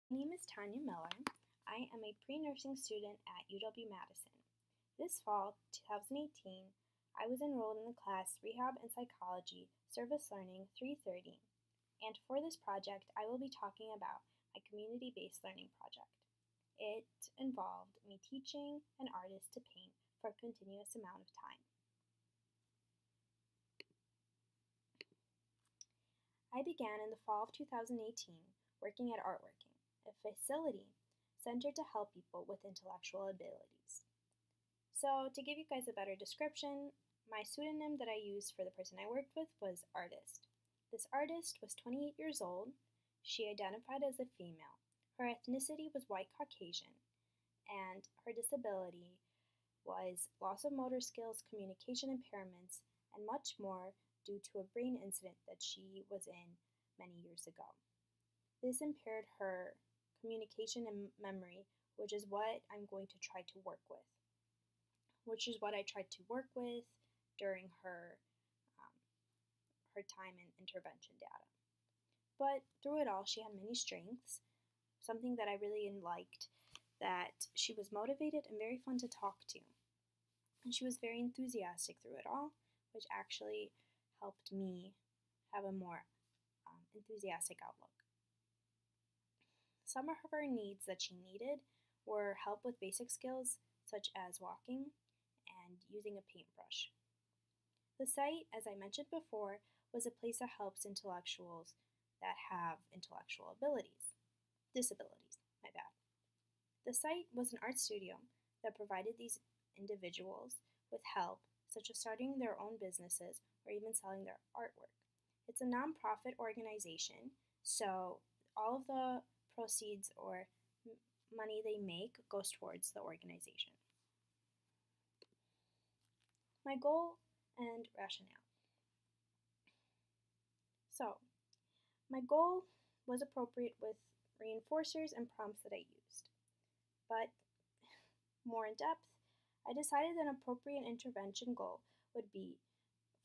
My name is Tanya Miller. I am a pre-nursing student at UW-Madison. This fall, 2018, I was enrolled in the class Rehab and Psychology Service Learning 330, and for this project I will be talking about my community-based learning project. It involved me teaching an artist to paint for a continuous amount of time. I began in the fall of 2018 working at Artworking, a facility centered to help people with intellectual abilities. So, to give you guys a better description, my pseudonym that I used for the person I worked with was Artist. This artist was 28 years old. She identified as a female. Her ethnicity was white Caucasian, and her disability was loss of motor skills, communication impairments, and much more due to a brain incident that she was in many years ago. This impaired her communication and memory, which is what I'm going to try to work with, during her time in intervention data. But through it all, she had many strengths. Something that I really liked, that she was motivated and very fun to talk to. And she was very enthusiastic through it all, which actually helped me have a more enthusiastic outlook. Some of her needs that she needed were help with basic skills such as walking and using a paintbrush. The site, as I mentioned before, was a place that helps intellectuals that have intellectual disabilities. The site was an art studio that provided these individuals with help, such as starting their own businesses or even selling their artwork. It's a nonprofit organization, so all of the proceeds or money they make goes towards the organization. My goal and rationale. So, my goal was appropriate with reinforcers and prompts that I used. But more in depth, I decided an appropriate intervention goal would be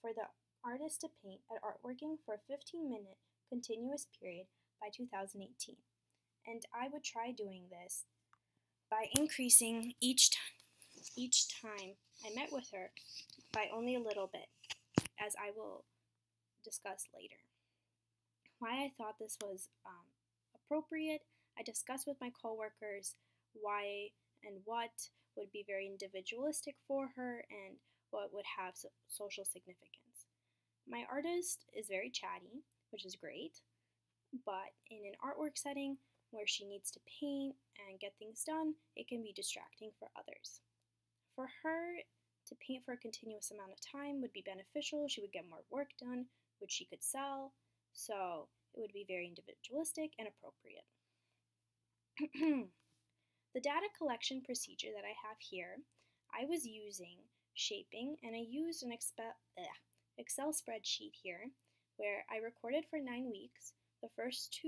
for the artist to paint at Artworking for a 15-minute continuous period by 2018. And I would try doing this by increasing each time I met with her by only a little bit, as I will discuss later. Why I thought this was appropriate, I discussed with my coworkers why and what would be very individualistic for her and what would have social significance. My artist is very chatty, which is great, but in an artwork setting where she needs to paint and get things done, it can be distracting for others. For her to paint for a continuous amount of time would be beneficial. She would get more work done, which she could sell, so it would be very individualistic and appropriate. The data collection procedure that I have here, I was using shaping, and I used an Excel spreadsheet here where I recorded for 9 weeks. The first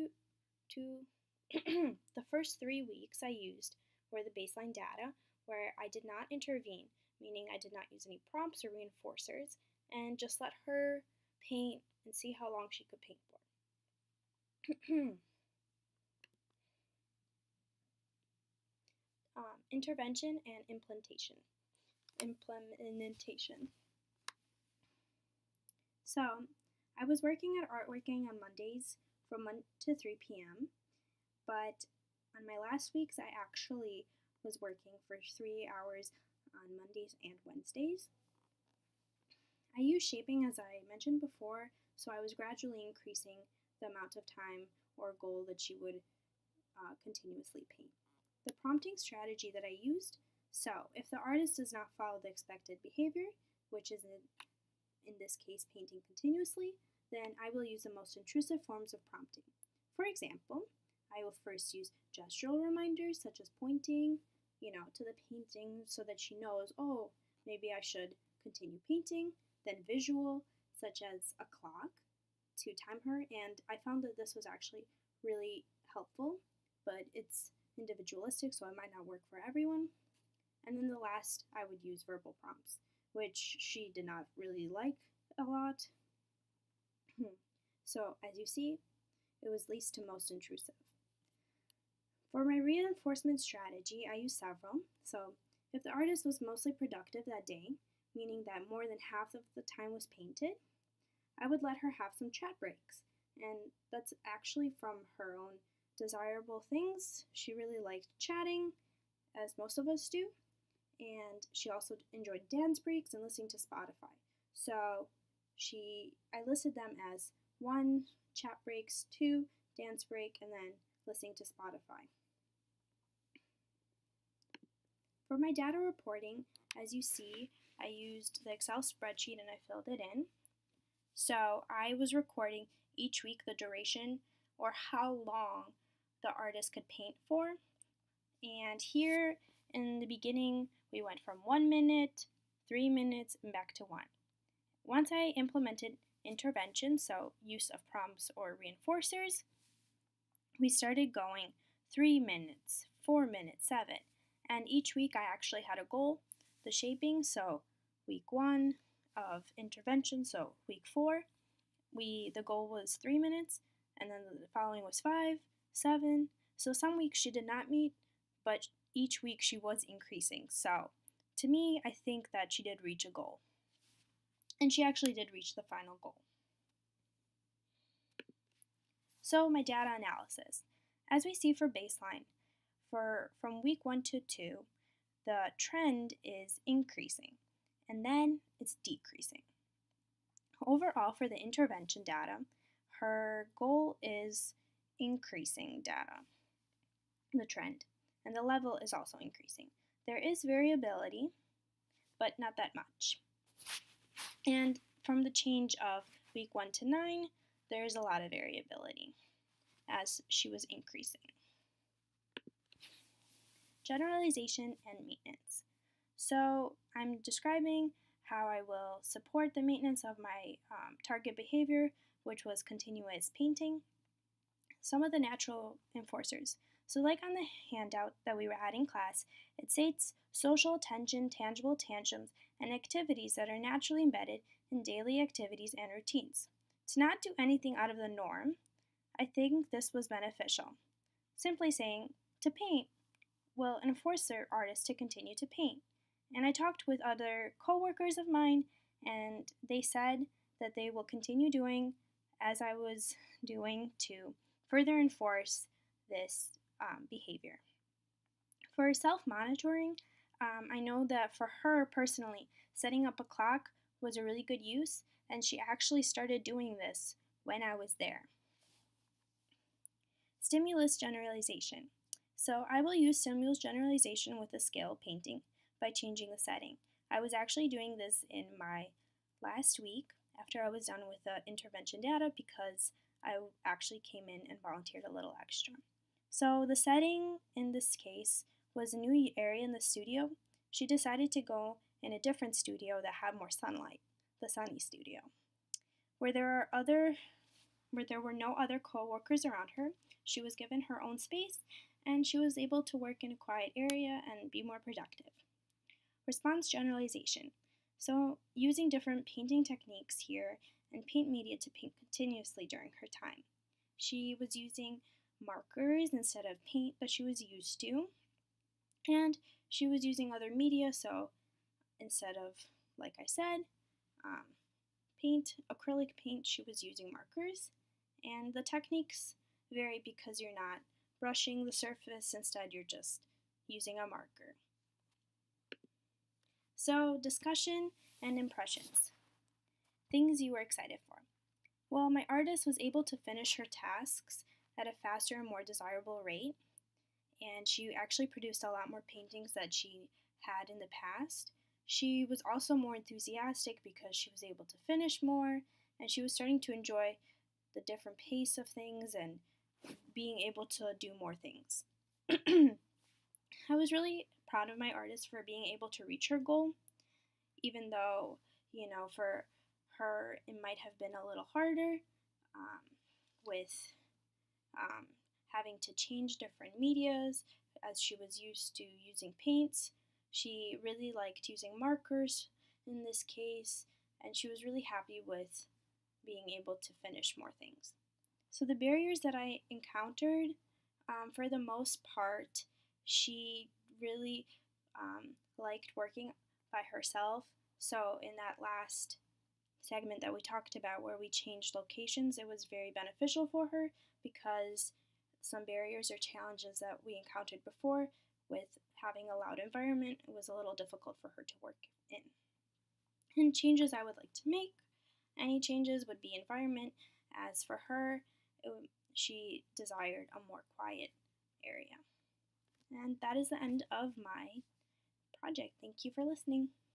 the first 3 weeks I used were the baseline data, where I did not intervene, meaning I did not use any prompts or reinforcers, and just let her paint and see how long she could paint for. Intervention and implementation. So, I was working at Artworking on Mondays from 1 to 3 p.m., but on my last weeks I actually was working for 3 hours on Mondays and Wednesdays. I used shaping, as I mentioned before, so I was gradually increasing the amount of time or goal that she would continuously paint. The prompting strategy that I used, so if the artist does not follow the expected behavior, which is in this case painting continuously, then I will use the most intrusive forms of prompting. For example, I will first use gestural reminders such as pointing, to the painting so that she knows, oh, maybe I should continue painting. Then visual, such as a clock, to time her, and I found that this was actually really helpful, but it's individualistic, so it might not work for everyone. And then the last, I would use verbal prompts, which she did not really like a lot. So as you see, it was least to most intrusive. For my reinforcement strategy, I used several. So, if the artist was mostly productive that day, meaning that more than half of the time was painted, I would let her have some chat breaks. And that's actually from her own desirable things. She really liked chatting, as most of us do, and she also enjoyed dance breaks and listening to Spotify. So I listed them as 1, chat breaks, 2, dance break, and then listening to Spotify. For my data reporting, as you see, I used the Excel spreadsheet and I filled it in. So I was recording each week the duration or how long the artist could paint for. And here in the beginning, we went from 1 minute, 3 minutes, and back to 1. Once I implemented intervention, so use of prompts or reinforcers, we started going 3 minutes, 4 minutes, 7. And each week I actually had a goal, the shaping, so week 1 of intervention, so week 4, the goal was 3 minutes, and then the following was 5, 7. So some weeks she did not meet, but each week she was increasing. So to me, I think that she did reach a goal. And she actually did reach the final goal. So my data analysis. As we see for baseline, from week 1 to 2, the trend is increasing, and then it's decreasing. Overall, for the intervention data, her goal is increasing data, the trend, and the level is also increasing. There is variability, but not that much. And from the change of week 1 to 9, there is a lot of variability as she was increasing. Generalization and maintenance. So I'm describing how I will support the maintenance of my target behavior, which was continuous painting. Some of the natural enforcers. So like on the handout that we had in class, it states social attention, tangible tantrums, and activities that are naturally embedded in daily activities and routines. To not do anything out of the norm, I think this was beneficial. Simply saying, to paint will enforce their artists to continue to paint. And I talked with other co-workers of mine, and they said that they will continue doing as I was doing to further enforce this behavior. For self-monitoring, I know that for her personally, setting up a clock was a really good use, and she actually started doing this when I was there. Stimulus generalization. So I will use stimulus generalization with a scale painting by changing the setting. I was actually doing this in my last week after I was done with the intervention data because I actually came in and volunteered a little extra. So the setting in this case was a new area in the studio. She decided to go in a different studio that had more sunlight, the sunny studio. Where there were no other co-workers around her, she was given her own space and she was able to work in a quiet area and be more productive. Response generalization. So using different painting techniques here and paint media to paint continuously during her time. She was using markers instead of paint that she was used to, and she was using other media, so instead of, like I said, acrylic paint, she was using markers, and the techniques vary because you're not brushing the surface, instead you're just using a marker. So, discussion and impressions. Things you were excited for. Well, my artist was able to finish her tasks at a faster and more desirable rate, and she actually produced a lot more paintings that she had in the past. She was also more enthusiastic because she was able to finish more, and she was starting to enjoy the different pace of things and being able to do more things. I was really proud of my artist for being able to reach her goal, even though, for her it might have been a little harder with having to change different medias as she was used to using paints. She really liked using markers in this case, and she was really happy with being able to finish more things. So the barriers that I encountered For the most part, she really liked working by herself. So, in that last segment that we talked about where we changed locations, it was very beneficial for her because some barriers or challenges that we encountered before with having a loud environment, it was a little difficult for her to work in. And changes I would like to make, any changes would be environment. As for her, she desired a more quiet area. And that is the end of my project. Thank you for listening.